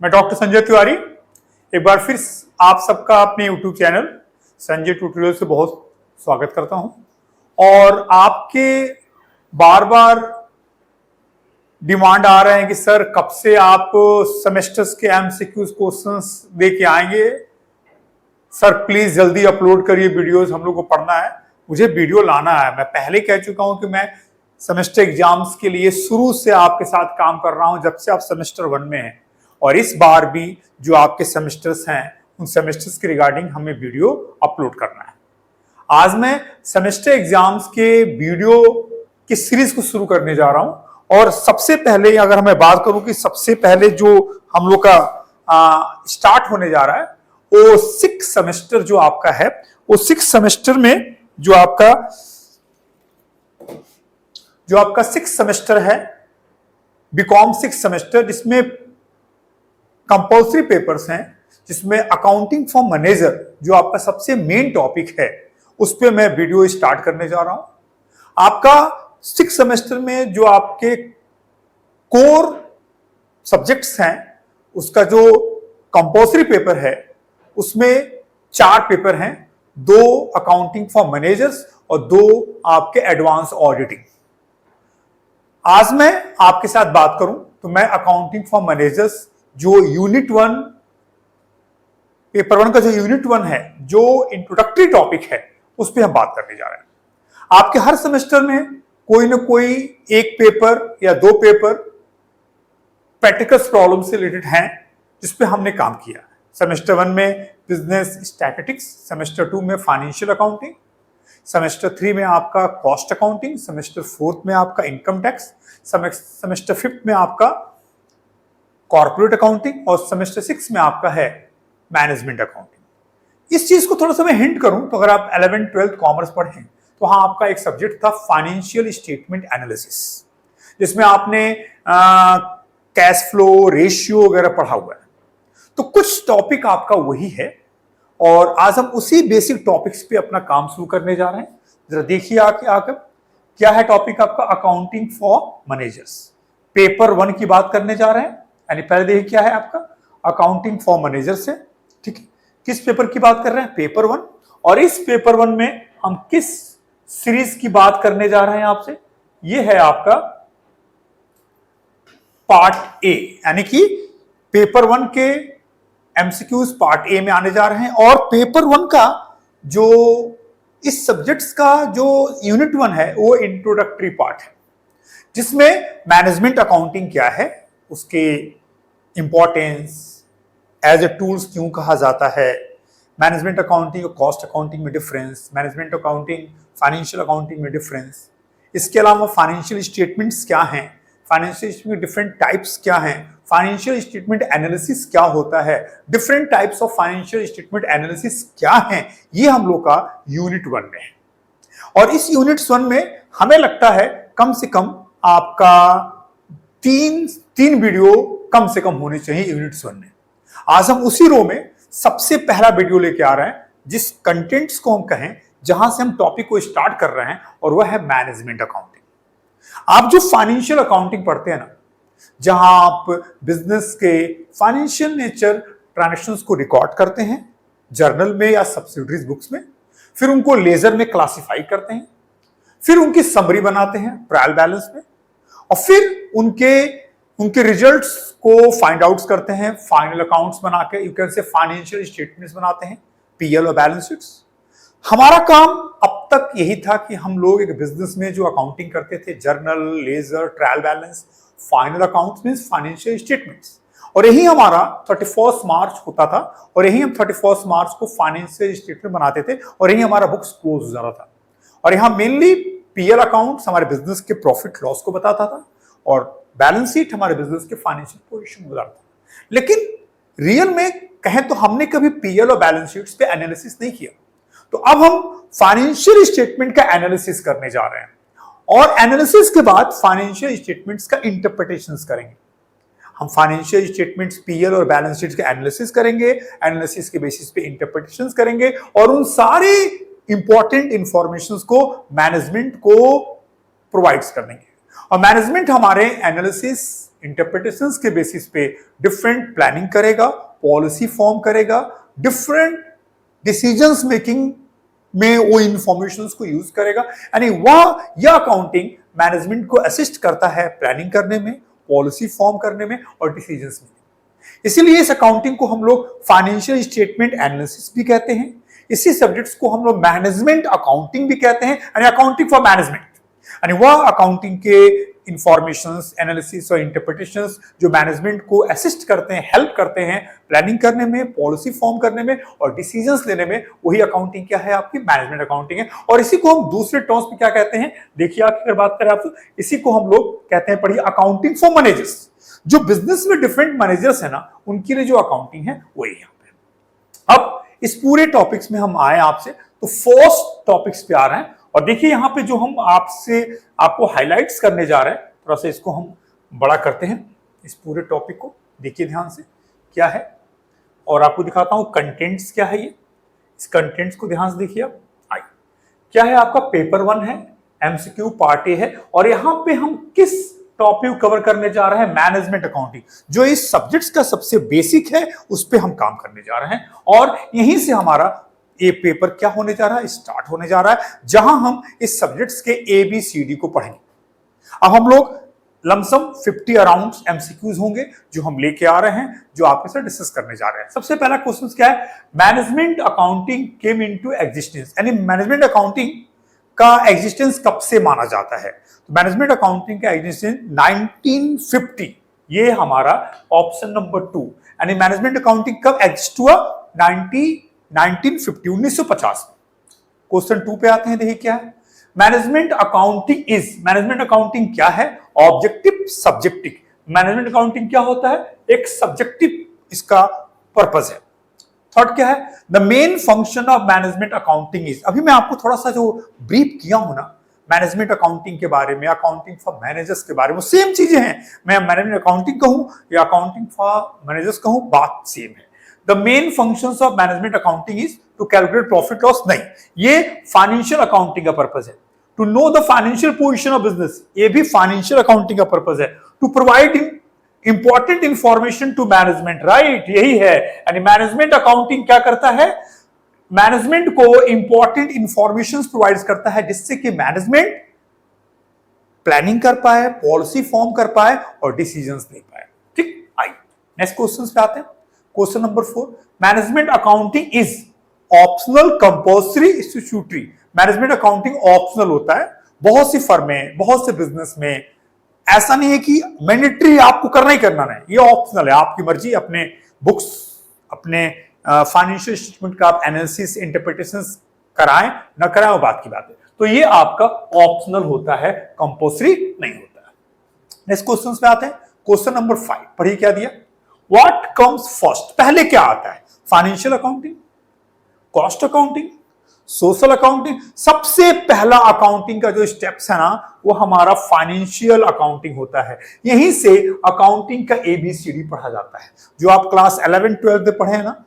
मैं डॉक्टर संजय तिवारी एक बार फिर आप सबका अपने YouTube चैनल संजय ट्यूटोरियल से बहुत स्वागत करता हूं। और आपके बार बार डिमांड आ रहे हैं कि सर कब से आप सेमेस्टर्स के एमसीक्यूज क्वेश्चंस लेके आएंगे, सर प्लीज जल्दी अपलोड करिए वीडियोस, हम लोग को पढ़ना है, मुझे वीडियो लाना है। मैं पहले कह चुका हूं कि मैं सेमेस्टर एग्जाम्स के लिए शुरू से आपके साथ काम कर रहा हूं जब से आप सेमेस्टर 1 में हैं, और इस बार भी जो आपके सेमेस्टर्स हैं उन सेमेस्टर्स के रिगार्डिंग हमें वीडियो अपलोड करना है। आज मैं सेमेस्टर एग्जाम्स के वीडियो की सीरीज को शुरू करने जा रहा हूं। और सबसे पहले अगर मैं बात करूं कि सबसे पहले जो हम लोग का स्टार्ट होने जा रहा है वो 6 सेमेस्टर जो आपका है, वो 6 सेमेस्टर में जो आपका 6 सेमेस्टर है बीकॉम 6 सेमेस्टर, जिसमें कंपल्सरी पेपर्स हैं, जिसमें अकाउंटिंग फॉर मैनेजर जो आपका सबसे मेन टॉपिक है उस पे मैं वीडियो स्टार्ट करने जा रहा हूं। आपका 6 सेमेस्टर में जो आपके कोर सब्जेक्ट्स हैं उसका जो कंपल्सरी पेपर है उसमें 4 पेपर हैं, 2 अकाउंटिंग फॉर मैनेजर्स और 2 आपके एडवांस ऑडिटिंग। आज मैं आपके साथ बात करूं तो मैं अकाउंटिंग फॉर मैनेजर्स जो यूनिट 1 पेपर 1 का जो यूनिट 1 है, जो इंट्रोडक्टरी टॉपिक है, उस पर हम बात करने जा रहे हैं। आपके हर सेमेस्टर में कोई ना कोई एक पेपर या 2 पेपर प्रैक्टिकल प्रॉब्लम से रिलेटेड हैं जिस पे हमने काम किया। सेमेस्टर 1 में बिजनेस स्टैटिस्टिक्स, सेमेस्टर 2 में फाइनेंशियल अकाउंटिंग, सेमेस्टर 3 में आपका कॉस्ट अकाउंटिंग, सेमेस्टर 4 में आपका इनकम टैक्स, सेमेस्टर 5 में आपका कॉर्पोरेट अकाउंटिंग और सेमेस्टर 6 में आपका है मैनेजमेंट अकाउंटिंग। इस चीज को थोड़ा सा मैं हिंट करूं तो अगर आप 11th 12th कॉमर्स पढ़े तो वहां आपका एक सब्जेक्ट था फाइनेंशियल स्टेटमेंट एनालिसिस, जिसमें आपने कैश फ्लो रेशियो वगैरह पढ़ा हुआ है। तो कुछ टॉपिक आपका वही है और आज हम उसी बेसिक टॉपिक्स पे अपना काम शुरू करने जा रहे हैं। जरा देखिए आगे क्या है टॉपिक आपका, अकाउंटिंग फॉर मैनेजर्स पेपर 1 की बात करने जा रहे हैं। यानी पहले देखिए क्या है आपका अकाउंटिंग फॉर मैनेजर्स है, ठीक है। किस पेपर की बात कर रहे हैं, पेपर 1। और इस पेपर 1 में हम किस सीरीज की बात करने जा रहे हैं आपसे, ये है आपका पार्ट ए, यानी कि पेपर 1 के एमसीक्यूज पार्ट ए में आने जा रहे हैं। और पेपर 1 का जो इस सब्जेक्ट्स का जो यूनिट 1 है वो इंट्रोडक्टरी पार्ट है, जिसमें मैनेजमेंट अकाउंटिंग क्या है, उसके इंपॉर्टेंस, एज ए टूल्स क्यों कहा जाता है, मैनेजमेंट अकाउंटिंग और कॉस्ट अकाउंटिंग में difference, management accounting financial accounting में डिफरेंस, इसके अलावा फाइनेंशियल स्टेटमेंट्स क्या हैं, फाइनेंशियल स्टेटमेंट डिफरेंट टाइप्स क्या हैं, फाइनेंशियल स्टेटमेंट एनालिसिस क्या होता है, different types of financial statement analysis क्या है, ये हम लोग का यूनिट 1 में है। और इस यूनिट 1 में हमें लगता है कम से कम आपका तीन वीडियो कम से कम होनी चाहिए यूनिट 1 में। आज हम उसी रो में सबसे पहला वीडियो लेके आ रहे हैं जिस कंटेंट्स को हम कहें, जहां से हम टॉपिक को स्टार्ट कर रहे हैं, और वह है मैनेजमेंट अकाउंटिंग। आप जो फाइनेंशियल अकाउंटिंग पढ़ते हैं ना, जहां आप बिजनेस के फाइनेंशियल नेचर ट्रांजैक्शंस को रिकॉर्ड करते हैं जर्नल में या सब्सिडरीज बुक्स में, फिर उनको लेजर में क्लासिफाई करते हैं, फिर उनकी समरी बनाते हैं ट्रायल बैलेंस में, और फिर उनके रिजल्ट्स को फाइंड आउट्स करते हैं फाइनल अकाउंट्स बना के, you can say financial statements बनाते हैं, पीएल और बैलेंस शीट्स। हमारा काम अब तक यही था कि हम लोग एक बिजनेस में जो अकाउंटिंग करते थे, journal, ledger, trial balance, final accounts means financial statements, और यही हमारा 31 मार्च होता था, और यही हम 31 मार्च को फाइनेंशियल स्टेटमेंट बनाते थे, और यही हमारा बुक्स क्लोज हो जाता था। और यहाँ मेनली पीएल अकाउंट्स हमारे बिजनेस के प्रॉफिट लॉस को बताता था, और बैलेंस शीट हमारे बिजनेस के फाइनेंशियल पोजीशन को बताता था। लेकिन रियल में कहें तो हमने कभी पीएल और बैलेंस शीट्स पे एनालिसिस नहीं किया। तो अब हम फाइनेंशियल स्टेटमेंट का एनालिसिस करने जा रहे हैं, और एनालिसिस के बाद फाइनेंशियल स्टेटमेंट्स का इंटरप्रिटेशंस करेंगे। हम फाइनेंशियल स्टेटमेंट्स, पीएल और बैलेंस शीट्स का एनालिसिस करेंगे, एनालिसिस के बेसिस पे इंटरप्रिटेशंस करेंगे, और उन सारे इंपॉर्टेंट इंफॉर्मेशंस को मैनेजमेंट को प्रोवाइड्स कर देंगे। और मैनेजमेंट हमारे एनालिसिस, इंटरप्रिटेशंस के बेसिस पे डिफरेंट प्लानिंग करेगा, पॉलिसी फॉर्म करेगा, डिफरेंट डिसीजंस मेकिंग में वो इंफॉर्मेशंस को यूज करेगा। यानी वह यह अकाउंटिंग मैनेजमेंट को असिस्ट करता है प्लानिंग करने में, पॉलिसी फॉर्म करने में और डिसीजंस में। इसीलिए इस अकाउंटिंग को हम लोग फाइनेंशियल स्टेटमेंट एनालिसिस भी कहते हैं। इसी सब्जेक्ट्स को हम लोग मैनेजमेंट अकाउंटिंग भी कहते हैं, यानी अकाउंटिंग फॉर मैनेजमेंट। यानी वह अकाउंटिंग के इंफॉर्मेशंस, एनालिसिस और इंटरप्रिटेशंस जो मैनेजमेंट को असिस्ट करते हैं, हेल्प करते हैं प्लानिंग करने में, पॉलिसी फॉर्म करने में और डिसीजंस लेने में, वही अकाउंटिंग क्या है? आपकी मैनेजमेंट अकाउंटिंग है। और इसी को हम दूसरे टर्म्स में क्या कहते हैं? देखिए, अगर बात करें आप तो इसी को हम लोग कहते हैं, पढ़िए, अकाउंटिंग फॉर मैनेजर्स। जो बिजनेस में डिफरेंट मैनेजर्स है ना, उनके लिए जो अकाउंटिंग है वही यहाँ पे। अब इस पूरे टॉपिक्स में हम आए आपसे तो फर्स्ट टॉपिक्स पे आ रहे हैं। और देखिए यहाँ पे जो हम आपको हाइलाइट्स करने जा रहे हैं, थोड़ा सा इसको हम बड़ा करते हैं, इस पूरे टॉपिक को देखिए ध्यान से क्या है। और आपको दिखाता हूं कंटेंट्स क्या है। ये इस कंटेंट्स को ध्यान से देखिए आप। आइए, क्या है आपका? पेपर 1 है, एमसीक्यू पार्ट ए है। और यहां पे हम किस टॉपिक कवर करने जा रहे हैं? Management accounting. जो इस सब्जेक्ट्स का सबसे बेसिक है, उस पे हम काम करने जा रहे हैं। और यहीं से हमारा ये पेपर क्या होने जा रहा है? स्टार्ट होने जा रहा है, जहां हम इस सब्जेक्ट्स के ABCD को पढ़ेंगे। अब हम लोग लमसम 50 अराउंड एमसीक्यूज होंगे जो हम लेके आ रहे हैं, जो आपके साथ डिस्कस करने जा रहे हैं। सबसे पहला क्वेश्चन क्या है? Management accounting came into existence, यानी मैनेजमेंट अकाउंटिंग का एग्जिस्टेंस कब से माना जाता है? तो मैनेजमेंट अकाउंटिंग का एग्जिस्टेंस 1950, ये हमारा ऑप्शन नंबर 2। यानी मैनेजमेंट अकाउंटिंग कब एग्जिस्ट हुआ? 1950, 1950 में। क्वेश्चन 2 पे आते हैं, देखिए क्या है? मैनेजमेंट अकाउंटिंग क्या है? Objective subjective. मैनेजमेंट अकाउंटिंग क्या होता है? एक सब्जेक्टिव इसका पर्पस है। थर्ड क्या है? The main function of management accounting is. अभी मैं आपको थोड़ा सा जो ब्रीफ किया हूं ना मैनेजमेंट अकाउंटिंग के बारे में, अकाउंटिंग फॉर मैनेजर्स के बारे में, सेम चीजें हैं। मैं मैनेजमेंट अकाउंटिंग कहूं या अकाउंटिंग फॉर मैनेजर्स कहूं, बात सेम है। The main functions of management accounting is to calculate profit loss. नहीं, ये फाइनेंशियल अकाउंटिंग का पर्पस है। To know the financial position of business, ये भी फाइनेंशियल अकाउंटिंग का पर्पस है। To provide important information to management, right, यही है। यानी मैनेजमेंट अकाउंटिंग क्या करता है? मैनेजमेंट को इंपॉर्टेंट इंफॉर्मेशन प्रोवाइड करता है, जिससे कि मैनेजमेंट प्लानिंग कर पाए, पॉलिसी फॉर्म कर पाए और डिसीजंस ले पाए। ठीक, आइए नेक्स्ट क्वेश्चन पे आते हैं। Question number 4, management accounting is optional, compulsory, statutory. Management accounting optional होता है। बहुत सी फर्में, बहुत से बिजनेस में ऐसा नहीं है कि मैंडेटरी आपको करना ही करना नहीं, ये ऑप्शनल है, आपकी मर्जी। अपने बुक्स, अपने फाइनेंशियल स्टेटमेंट का आप एनालिसिस, इंटरप्रिटेशंस कराएं ना कराएं, वो बात की बात है। तो ये आपका ऑप्शनल होता है, कंपल्सरी नहीं होता है। नेक्स्ट क्वेश्चन पे आते हैं। क्वेश्चन नंबर 5 पढ़िए क्या दिया? व्हाट कम्स फर्स्ट, पहले क्या आता है? Financial accounting, cost accounting, social accounting? सबसे पहला अकाउंटिंग का जो स्टेप्स है ना, वो हमारा फाइनेंशियल अकाउंटिंग होता है। यहीं से अकाउंटिंग का ABCD पढ़ा जाता है, जो आप क्लास 11, 12 में पढ़े हैं ना।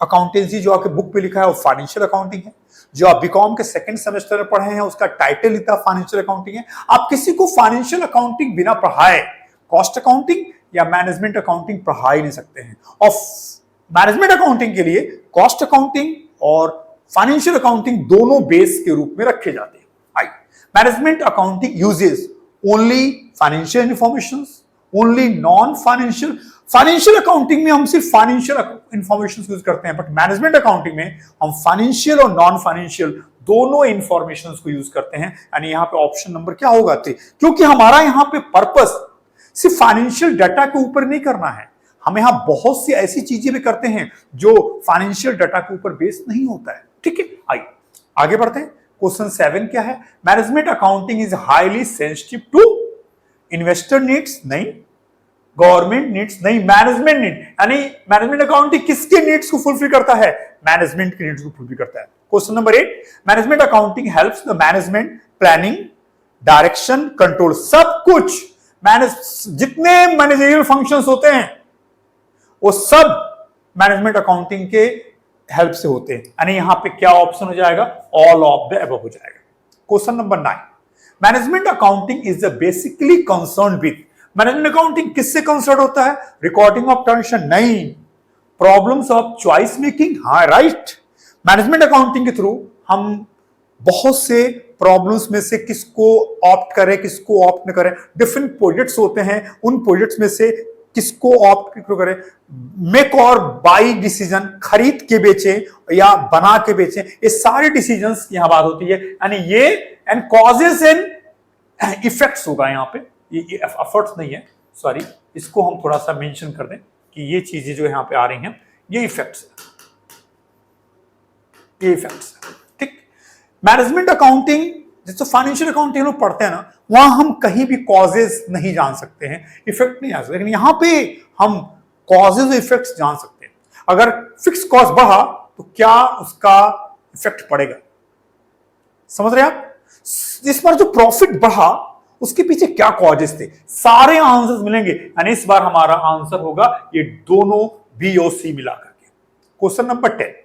अकाउंटेंसी जो आपके बुक पे लिखा है वो फाइनेंशियल अकाउंटिंग है। जो आप बीकॉम के सेकंड सेमेस्टर में पढ़े हैं, उसका टाइटल लिखा फाइनेंशियल अकाउंटिंग है। आप किसी को फाइनेंशियल अकाउंटिंग बिना पढ़ाए कॉस्ट अकाउंटिंग या मैनेजमेंट अकाउंटिंग पढ़ा ही नहीं सकते हैं। और मैनेजमेंट अकाउंटिंग के लिए कॉस्ट अकाउंटिंग और फाइनेंशियल अकाउंटिंग दोनों बेस के रूप में रखे जाते हैं। आइए, management accounting uses only financial information, only non financial. Financial accounting में हम सिर्फ फाइनेंशियल इंफॉर्मेशन यूज करते हैं, बट मैनेजमेंट अकाउंटिंग में हम फाइनेंशियल और नॉन फाइनेंशियल दोनों इंफॉर्मेशन को यूज करते हैं। यानी यहाँ पे ऑप्शन नंबर क्या होगा? क्योंकि हमारा यहाँ पे पर्पस सिर्फ फाइनेंशियल डाटा के ऊपर नहीं करना है, हम यहां बहुत सी ऐसी चीजें भी करते हैं जो फाइनेंशियल डाटा के ऊपर बेस्ड नहीं होता है। ठीक है, आइए आगे बढ़ते हैं। क्वेश्चन 7 क्या है? Management accounting is highly sensitive to investor needs, नहीं, गवर्नमेंट नीड्स, नहीं, मैनेजमेंट नीड। यानी मैनेजमेंट अकाउंटिंग किसके नीड्स को फुलफिल करता है? मैनेजमेंट के नीड्स को फुलफिल करता है। Question number 8, management accounting helps the management planning, direction, control, सब कुछ जितने मैनेजरियल फंक्शंस होते हैं वो सब मैनेजमेंट अकाउंटिंग के हेल्प से होते हैं। यानी यहां पे क्या ऑप्शन हो जाएगा? ऑल ऑफ द अबव हो जाएगा। Question number 9, management accounting is basically concern with, management accounting किससे कंसर्न होता है? रिकॉर्डिंग ऑफ ट्रांजेक्शन नहीं, प्रॉब्लम्स ऑफ चॉइस मेकिंग, हाँ राइट। मैनेजमेंट अकाउंटिंग के थ्रू हम बहुत से प्रॉब्लम्स में से किसको ऑप्ट करें, किसको ऑप्ट न करें, डिफरेंट प्रोजेक्ट्स होते हैं, उन प्रोजेक्ट्स में से किसको ऑप्ट करें, मेक और बाई डिसीजन, खरीद के बेचें या बना के बेचें, ये सारे डिसीजंस यहां बात होती है। यानी ये एंड कॉजेस एंड इफेक्ट्स होगा यहां पे, ये एफर्ट्स नहीं है, सॉरी, इसको हम थोड़ा सा मेंशन कर दें कि ये चीजें जो यहां पे आ रही हैं ये इफेक्ट्स है, ये इफेक्ट्स है, ठीक। मैनेजमेंट अकाउंटिंग जिससे फाइनेंशियल अकाउंटिंग लोग पढ़ते हैं ना, वहां हम कहीं भी कॉजेज नहीं जान सकते हैं, इफेक्ट नहीं आ सकते, लेकिन यहां पे हम कॉजेज और इफेक्ट्स जान सकते हैं। अगर फिक्स कॉस्ट बढ़ा तो क्या उसका इफेक्ट पड़ेगा, समझ रहे हैं आप? इस बार जो प्रॉफिट बढ़ा उसके पीछे क्या कॉजेज थे, सारे आंसर्स मिलेंगे। यानी इस बार हमारा आंसर होगा ये दोनों बी और सी मिलाकर के। Question number 10,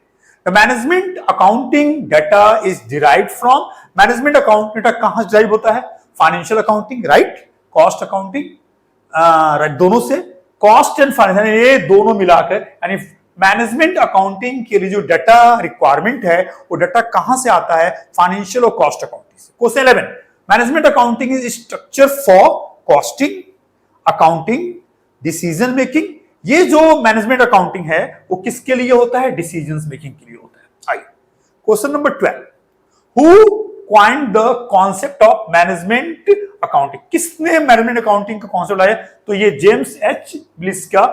The management accounting data is derived from, management account data कहां से डिराइव होता है? Financial accounting, right, cost accounting, right, दोनों से, कॉस्ट एंड फाइनेंशियल ये दोनों मिलाकर, यानी मैनेजमेंट अकाउंटिंग के लिए जो डाटा रिक्वायरमेंट है वो डाटा कहां से आता है? फाइनेंशियल और कॉस्ट अकाउंटिंग से। Question 11, management accounting is structure for costing, accounting, decision making. ये जो मैनेजमेंट अकाउंटिंग है वो किसके लिए होता है? डिसीजन मेकिंग के लिए होता है। आइए question number 12, who coined the concept of management accounting, किसने मैनेजमेंट अकाउंटिंग का कॉन्सेप्ट लाया? तो ये जेम्स एच ब्लिस का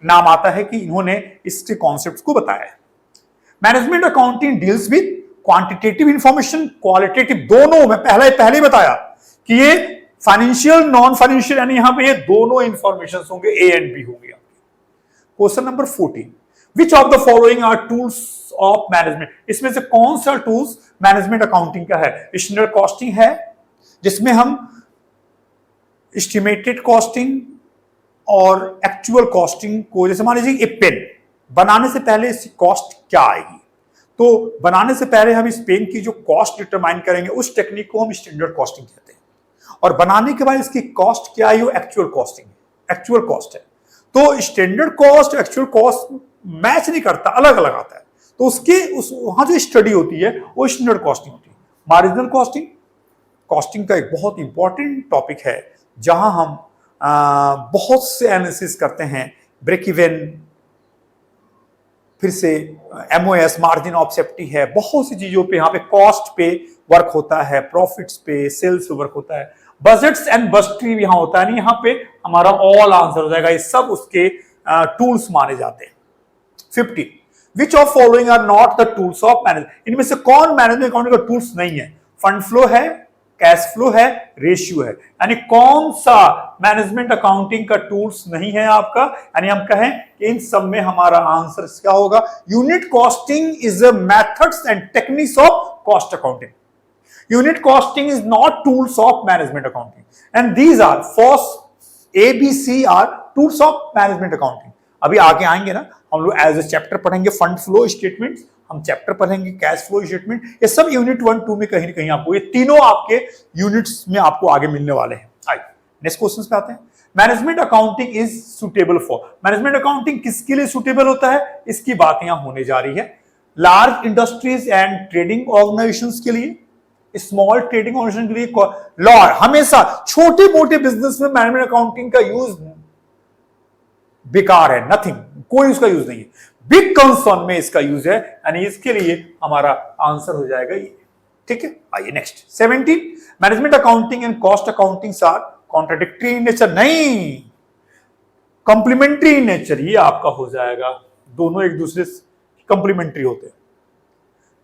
नाम आता है कि इन्होंने इसके कॉन्सेप्ट को बताया है। Management accounting deals with quantitative information, qualitative, दोनों। मैं पहले ही बताया कि ये फाइनेंशियल, नॉन फाइनेंशियल, यानी यहां पे ये दोनों इंफॉर्मेशन होंगे, ए एंड बी होंगे। Question number 14, which of the following are tools of management, इसमें से कौन सा टूल्स मैनेजमेंट अकाउंटिंग का है? स्टैंडर्ड कॉस्टिंग है जिसमें हम एस्टिमेटेड कॉस्टिंग और एक्चुअल कॉस्टिंग को, जैसे मान लीजिए एक पेन बनाने से पहले इसकी कॉस्ट क्या आएगी, तो बनाने से पहले हम इस पेन की जो कॉस्ट डिटरमाइन करेंगे उस टेक्निक को हम स्टैंडर्ड कॉस्टिंग कहते हैं, और बनाने के बाद इसकी कॉस्ट क्या आई वो एक्चुअल कॉस्टिंग, एक्चुअल कॉस्ट है। तो standard cost actual cost match नहीं करता, अलग अलग आता है, तो उसके वहां जो स्टडी होती है वो स्टैंडर्ड कॉस्टिंग होती है। मार्जिनल कॉस्टिंग, कॉस्टिंग का एक बहुत इंपॉर्टेंट टॉपिक है जहां हम बहुत से एनालिसिस करते हैं, ब्रेक इवन, फिर से एमओएस, मार्जिन ऑफ सेफ्टी है, बहुत सी चीजों पे यहाँ पे कॉस्ट पे वर्क होता है, प्रॉफिट्स पे, सेल्स पे वर्क होता है, बजट्स एंड बस्ट्री यहाँ होता है। नहीं, यहाँ पे हमारा ऑल आंसर हो जाएगा, ये सब उसके टूल्स माने जाते हैं। 15, which of following are not the tools of management, इनमें से कौन मैनेजमेंट अकाउंटिंग का टूल्स नहीं है? फंड फ्लो है, कैश फ्लो है, रेशियो है, यानी कौन सा मैनेजमेंट अकाउंटिंग का टूल्स नहीं है आपका? यानी हम कहें कि इन सब में हमारा आंसर क्या होगा? Unit costing is a methods and techniques of cost accounting. Unit costing is not tools of management accounting, and these are first A, B, C are tools of management accounting. अभी आगे आएंगे ना हम लोग as a chapter पढ़ेंगे fund flow statement, हम chapter पढ़ेंगे cash flow statement, ये सब यूनिट 1, 2 में कहीं ना कहीं आपको ये तीनों आपके यूनिट्स में आपको आगे मिलने वाले हैं। आइए नेक्स्ट क्वेश्चन पे आते हैं। Management accounting is suitable for, management accounting किसके लिए सुटेबल होता है? इसकी बात यहां होने जा रही है। Large industries and trading organisations के लिए, स्मॉल ट्रेडिंग ऑर्गेनाइजेशन के लिए, लॉ, हमेशा छोटे मोटे बिजनेस में मैनेजमेंट अकाउंटिंग का यूज बेकार है, नथिंग, कोई उसका यूज नहीं है। बिग कंसर्न में इसका यूज है, यानी इसके लिए हमारा आंसर हो जाएगा ये, ठीक है। आइए next 17, management accounting and cost accounting are contradictory in nature, नहीं, कंप्लीमेंट्री इन नेचर, ये आपका हो जाएगा, दोनों एक दूसरे से कंप्लीमेंट्री होते हैं।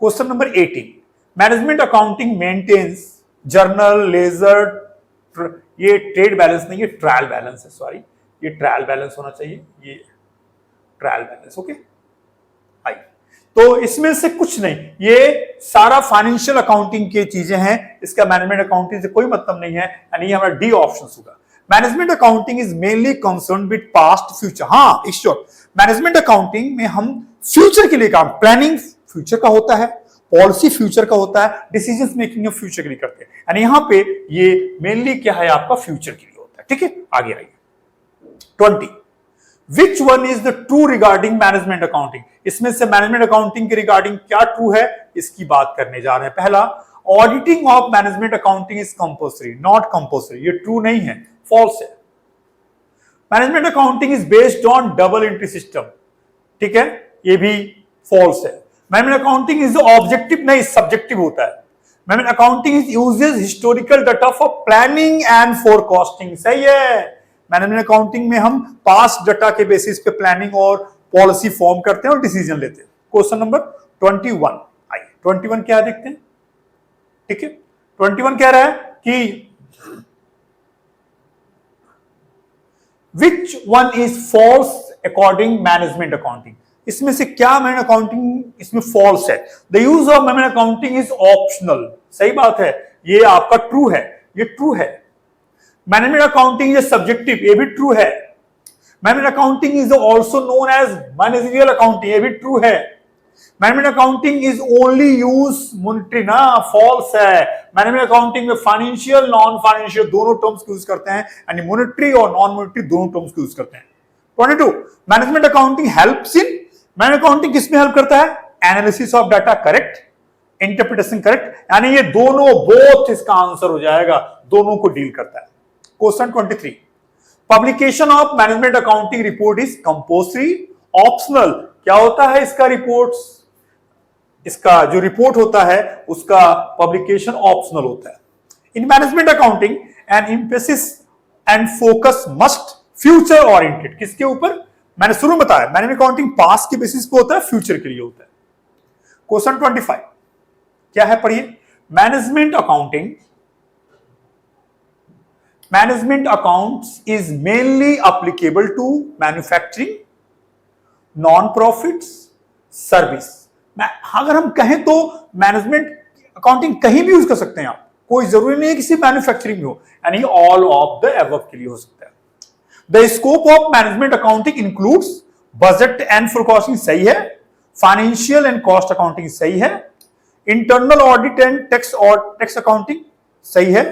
Question number 18, management accounting maintains journal, ledger, ये ट्रेड बैलेंस नहीं, ये ट्रायल बैलेंस है, सॉरी, ये ट्रायल बैलेंस होना चाहिए, ये ट्रायल बैलेंस, ओके। आई तो इसमें से कुछ नहीं, ये सारा फाइनेंशियल अकाउंटिंग की चीजें हैं, इसका मैनेजमेंट अकाउंटिंग से कोई मतलब नहीं है, यानी हमारा डी ऑप्शन होगा। Management accounting is mainly concern with past future, हाँ श्योर, मैनेजमेंट अकाउंटिंग में हम फ्यूचर के लिए काम, प्लानिंग फ्यूचर का होता है, पॉलिसी फ्यूचर का होता है, डिसीजन मेकिंग फ्यूचर के लिए करते हैं, यानी यहाँ पे ये मेनली क्या है आपका फ्यूचर के लिए होता है, ठीक है, आगे आइए। 20, विच one is the true regarding management accounting? इसमें से मैनेजमेंट अकाउंटिंग के रिगार्डिंग क्या ट्रू है इसकी बात करने जा रहे हैं। पहला, auditing of management accounting is compulsory, not compulsory, ये ट्रू नहीं है, फॉल्स है। Management accounting is based on double entry system, ठीक है, ये भी फॉल्स है। मैनेजमेंट अकाउंटिंग इज ऑब्जेक्टिव नहीं, सब्जेक्टिव होता है। Management accounting is uses historical data for planning and forecasting, सही है। मैनेजमेंट अकाउंटिंग में हम पास्ट डाटा के बेसिस पे प्लानिंग और पॉलिसी फॉर्म करते हैं और डिसीजन लेते हैं। क्वेश्चन नंबर 21, आइए 21 क्या देखते हैं, ठीक है। 21 कह रहा है कि which one is false according management accounting? इसमें से क्या मैनेजमेंट अकाउंटिंग इसमें फॉल्स है? The use of management accounting is optional, सही बात है, ये आपका ट्रू है, ये ट्रू है। मैनेजमेंट अकाउंटिंग इज सब्जेक्टिव, ये भी ट्रू है। Management accounting is also known as managerial accounting, ये भी ट्रू है। Management accounting is only use monetary, ना, फॉल्स है। मैनेजमेंट अकाउंटिंग में फाइनेंशियल नॉन फाइनेंशियल दोनों टर्म्स यूज करते हैं, यानी मॉनिटरी और नॉन मॉनिटरी दोनों टर्म्स यूज करते हैं। 22, management accounting helps in, management accounting किसमें हेल्प करता है? Analysis of data correct, interpretation correct, यानी ये दोनों, बोथ इसका आंसर हो जाएगा, दोनों को डील करता है। Question 23, publication of management accounting report is compulsory, optional? क्या होता है इसका रिपोर्ट्स, इसका जो रिपोर्ट होता है उसका पब्लिकेशन ऑप्शनल होता है। इन management accounting N emphasis and focus must future oriented, किसके ऊपर? मैंने शुरू में बताया मैनेजमेंट अकाउंटिंग पास्ट के बेसिस पे होता है, फ्यूचर के लिए होता है। क्वेश्चन 25 क्या है, पढ़िए। Management accounts is mainly applicable to manufacturing, non profits, service. अगर हम कहें तो मैनेजमेंट अकाउंटिंग कहीं भी यूज कर सकते हैं आप, कोई जरूरी नहीं है किसी मैन्युफैक्चरिंग में हो, यानी ऑल ऑफ द अबव के लिए हो सकता है। The scope of management accounting includes budget and forecasting, सही है। फाइनेंशियल एंड कॉस्ट अकाउंटिंग, सही है। Internal audit and tax accounting, सही है।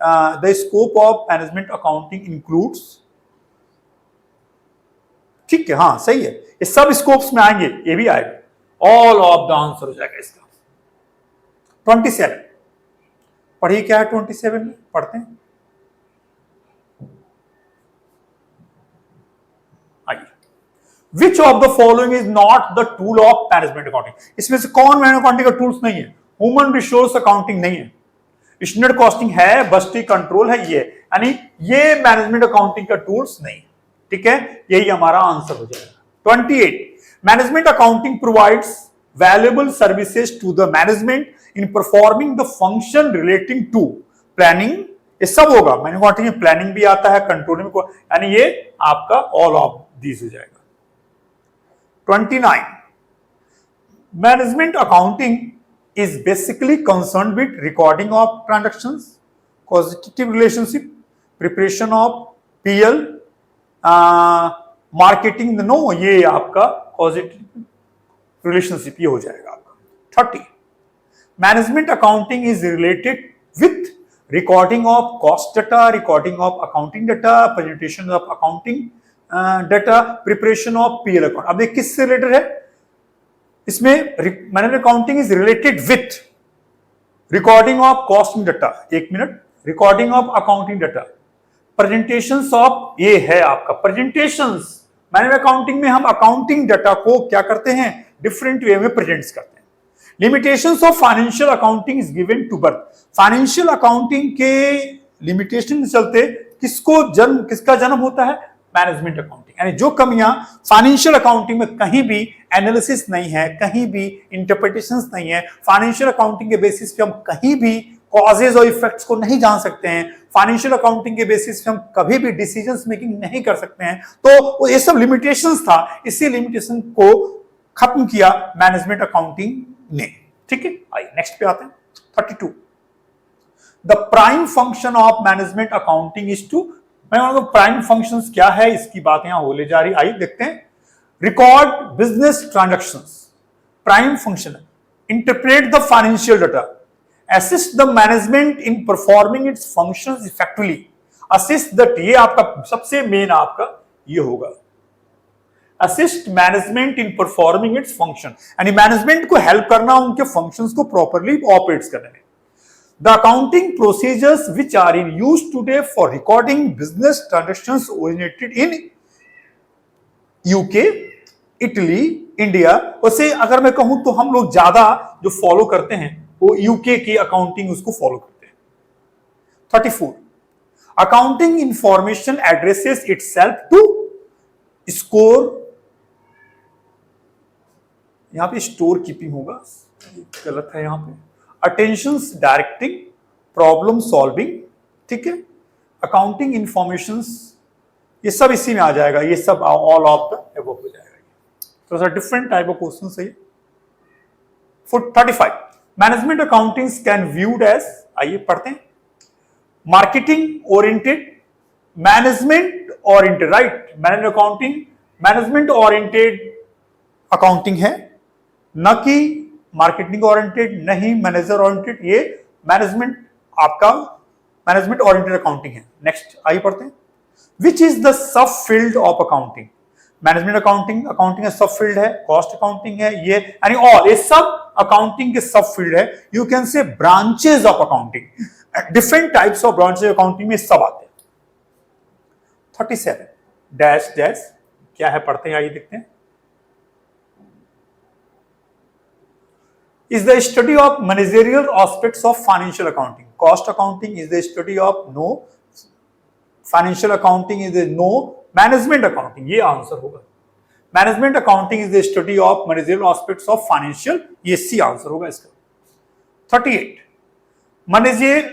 The scope of management accounting includes, ठीक है, हाँ सही है, ये सब स्कोप्स में आएंगे, ये भी आएगा, ऑल ऑफ द आंसर हो जाएगा इसका। 27 पढ़िए, क्या है 27 में, पढ़ते हैं, आइए। विच of the following is not the tool of management accounting? इसमें से कौन मैनेजमेंट अकाउंटिंग का टूल्स नहीं है? ह्यूमन रिसोर्स अकाउंटिंग नहीं है, स्टैंडर्ड कॉस्टिंग है, बजटरी कंट्रोल है, ये, यानी ये मैनेजमेंट अकाउंटिंग का टूल्स नहीं, ठीक है, यही हमारा आंसर हो जाएगा। 28, management accounting provides valuable services to the management in performing the function relating to planning, ये सब होगा। मैनेजमेंट अकाउंटिंग में प्लानिंग भी आता है, कंट्रोलिंग को, यानी ये आपका ऑल ऑफ दीज हो जाएगा। 29, management accounting is basically concerned with recording of transactions, causative relationship, preparation of PL, marketing, no, ये आपका causative relationship ये हो जाएगा आपका। 30, management accounting is related with recording of cost data, recording of accounting data, presentation of accounting data, preparation of PL account। अब ये किससे related है? इसमें management accounting is related with recording of costing data, एक minute, recording of accounting data, presentations of, ये है आपका presentations. Management accounting में हम अकाउंटिंग डाटा को क्या करते हैं? डिफरेंट वे में प्रेजेंट्स करते हैं। Limitations of financial accounting is given to birth, financial accounting के लिमिटेशन के चलते किसका जन्म होता है? मैनेजमेंट अकाउंटिंग, यानी जो कमियां फाइनेंशियल अकाउंटिंग में कहीं भी एनालिसिस नहीं है, कहीं भी इंटरप्रिटेशंस नहीं है, फाइनेंशियल अकाउंटिंग के बेसिस पे हम कहीं भी कॉजेज और इफेक्ट्स को नहीं जान सकते हैं, फाइनेंशियल अकाउंटिंग के बेसिस पे हम कभी भी डिसीजंस मेकिंग नहीं कर सकते हैं, तो ये सब लिमिटेशंस था, इसी लिमिटेशन को खत्म किया मैनेजमेंट अकाउंटिंग ने, ठीक है। आइए नेक्स्ट पे आते हैं। 32, the prime function of management accounting is to, मैं प्राइम फंक्शंस क्या है इसकी बात यहां होने जा रही, आइए देखते हैं। Record business transactions, prime function, interpret the financial data, assist the management in performing its functions effectively. Assist the, ये आपका सबसे मेन आपका ये होगा, assist management in performing its function, यानी मैनेजमेंट को हेल्प करना उनके फंक्शंस को प्रॉपरली ऑपरेट्स करने में। The accounting procedures which are in use today for recording business transactions originated in UK, Italy, India. वैसे अगर मैं कहूं तो हम लोग ज्यादा जो फॉलो करते हैं वो यूके की अकाउंटिंग उसको फॉलो करते हैं। 34, accounting information addresses itself to score, यहां पे स्टोर कीपिंग होगा, गलत है यहां पे, अटेंशंस डायरेक्टिंग, प्रॉब्लम सॉल्विंग, ठीक है, अकाउंटिंग इंफॉर्मेशंस, ये सब इसी में आ जाएगा, ये सब ऑल ऑफ द अबव हो जाएगा। तो sir different type of question है। 35, management accounting can viewed as, आइए पढ़ते हैं, marketing oriented, management oriented, right, management accounting management oriented accounting है, न कि मार्केटिंग ओरिएंटेड, नहीं मैनेजर ओरिएंटेड, ये मैनेजमेंट आपका मैनेजमेंट ओरिएंटेड अकाउंटिंग है। नेक्स्ट आइए पढ़ते हैं, which is the sub field of accounting, management accounting, accounting का सब फील्ड है, कॉस्ट अकाउंटिंग है, ये यानी ऑल, ये सब अकाउंटिंग के सब फील्ड है। You can say branches of accounting, different types of branches accounting में सब आते हैं। 37, डैश डैश क्या है, पढ़ते हैं, आइए देखते हैं, is the study of managerial aspects of financial accounting. Cost accounting is the study of no, financial accounting is the no, management accounting, ये आंसर होगा। Management accounting is the study of managerial aspects of financial, ये C answer होगा इसका। 38, manager,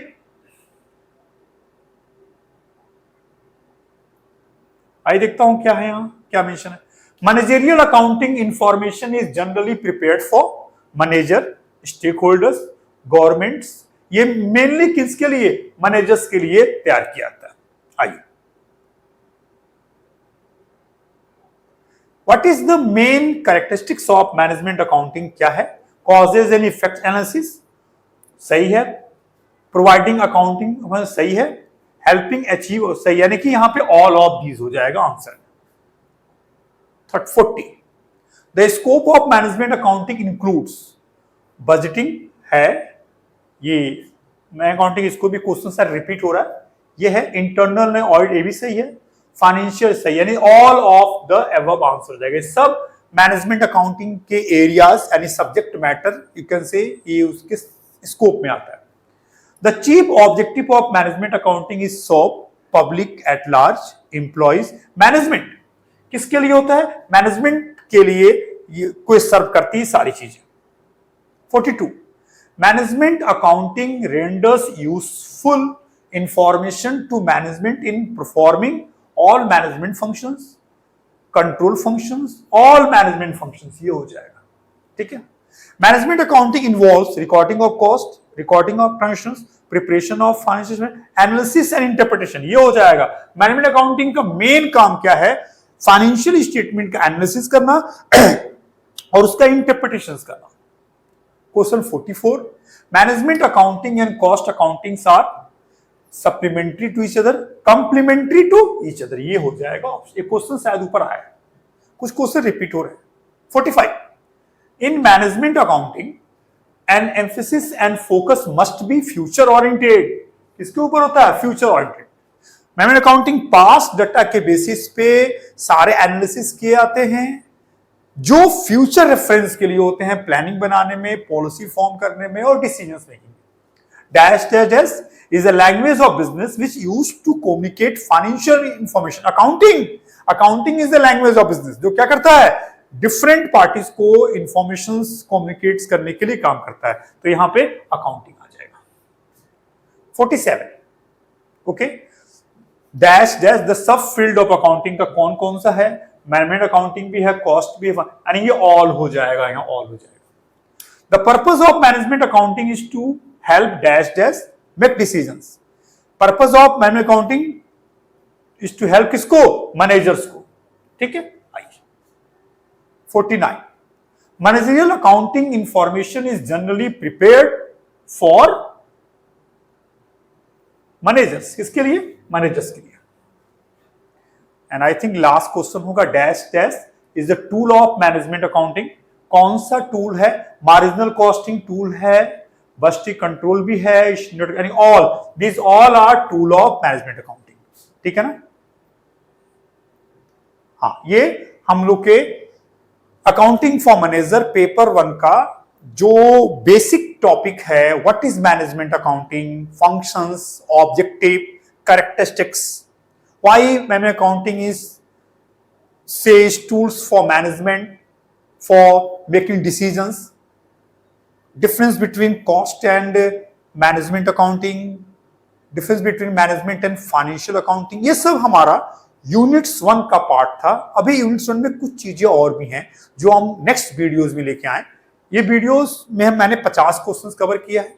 आइए देखता हूं क्या है यहां, क्या मेंशन है, managerial accounting information is generally prepared for manager, stakeholders, governments, ये मेनली किसके लिए, मैनेजर्स के लिए तैयार किया जाता है। आइए, what is the main characteristics of management accounting, क्या है, कॉजेज एंड इफेक्ट एनालिसिस, सही है, प्रोवाइडिंग अकाउंटिंग, सही है, हेल्पिंग अचीव, सही, यानी कि यहां पे ऑल ऑफ दीज हो जाएगा answer. 40, the scope of management accounting includes, budgeting है, ये मैं अकाउंटिंग, इसको भी क्वेश्चन सर रिपीट हो रहा है, ये है, इंटरनल ऑडिट, ये भी सही है, फाइनेंशियल सही, यानी all of the above answer हो जाएगा। सब मैनेजमेंट अकाउंटिंग के एरियाज यानी subject matter you can say ये उसके स्कोप में आता है। The chief objective of management accounting is so public at large, employees, management किसके लिए होता है, मैनेजमेंट के लिए ये कोई सर्व करती है सारी चीजें। 42, management accounting renders useful information to management in performing all management functions, control functions, all management functions, ये हो जाएगा, ठीक है। Management accounting involves recording of cost, recording of transactions, preparation of financial analysis and interpretation, ये हो जाएगा। Management accounting का main काम क्या है, फाइनेंशियल स्टेटमेंट का एनालिसिस करना और उसका इंटरप्रिटेशन करना। Question 44, management accounting and cost accounting are supplementary to each other, complementary to each other, ये हो जाएगा। ये क्वेश्चन शायद ऊपर आया है, कुछ क्वेश्चन रिपीट हो रहे हैं। 45, इन management accounting N emphasis and focus must be future oriented, किसके ऊपर होता है, future oriented. Management accounting past data के बेसिस पे सारे एनालिसिस किए जाते हैं जो फ्यूचर रेफरेंस के लिए होते हैं, प्लानिंग बनाने में, पॉलिसी फॉर्म करने में और डिसीजंस मेकिंग में। Dash dash dash is a language of business which used to communicate financial information. Accounting is the language of business जो क्या करता है, डिफरेंट पार्टीज को इंफॉर्मेशन कम्युनिकेट करने के लिए काम करता है, तो यहां पे अकाउंटिंग आ जाएगा। 47, okay, dash dash the sub field of accounting का कौन कौन सा है, मैनेजमेंट अकाउंटिंग भी है, कॉस्ट भी है, यानी ये ऑल हो जाएगा, यहां ऑल हो जाएगा। The purpose of management accounting is to help dash dash make decisions, purpose of management accounting is to help किसको, मैनेजर्स को, ठीक है। आइए 49, managerial accounting information is generally prepared for managers, किसके लिए? मैनेजर्स के लिए। And I think last question होगा dash dash is the tool of management accounting. कौन सा टूल है? मार्जिनल कॉस्टिंग टूल है, बस्टी कंट्रोल भी है, यानी all this all are tool of management accounting. ठीक है ना? हाँ, ये हम लोग के अकाउंटिंग फॉर मैनेजर पेपर 1 का जो बेसिक टॉपिक है, what is management accounting, functions, objective, characteristics, why management accounting is says tools for management for making decisions, difference between cost and management accounting, difference between management and financial accounting, ये सब हमारा units 1 का part था। अभी units 1 में कुछ चीजें और भी हैं जो हम नेक्स्ट वीडियोस में लेके आए। ये वीडियोस में मैंने 50 क्वेश्चंस कवर किया है।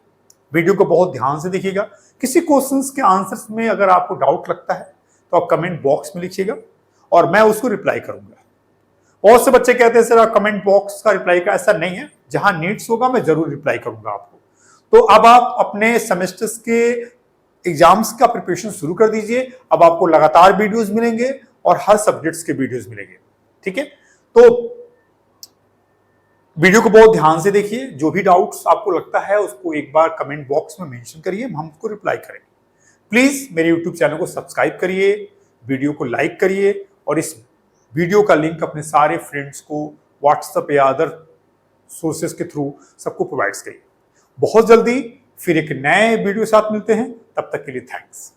वीडियो को बहुत ध्यान से देखिएगा। किसी क्वेश्चंस के आंसर्स में अगर आपको डाउट लगता है तो आप कमेंट बॉक्स में लिखिएगा और मैं उसको रिप्लाई करूंगा। बहुत से बच्चे कहते हैं सर कमेंट बॉक्स का रिप्लाई का, ऐसा नहीं है। जहां नीड्स होगा मैं जरूर रिप्लाई करूंगा आपको। तो अब आप अपने सेमेस्टर्स के एग्जाम्स का प्रिपरेशन शुरू कर दीजिए। अब आपको लगातार वीडियोस मिलेंगे और हर सब्जेक्ट्स के वीडियोस मिलेंगे। ठीक है? तो वीडियो को बहुत ध्यान से देखिए। जो भी डाउट्स आपको लगता है उसको एक बार कमेंट बॉक्स में मेंशन करिए, हम उसको रिप्लाई करेंगे। प्लीज मेरे यूट्यूब चैनल को सब्सक्राइब करिए, वीडियो को लाइक करिए और इस वीडियो का लिंक अपने सारे फ्रेंड्स को व्हाट्सएप या अदर सोर्सेस के थ्रू सबको प्रोवाइड करिए। बहुत जल्दी फिर एक नए वीडियो के साथ मिलते हैं। तब तक के लिए थैंक्स।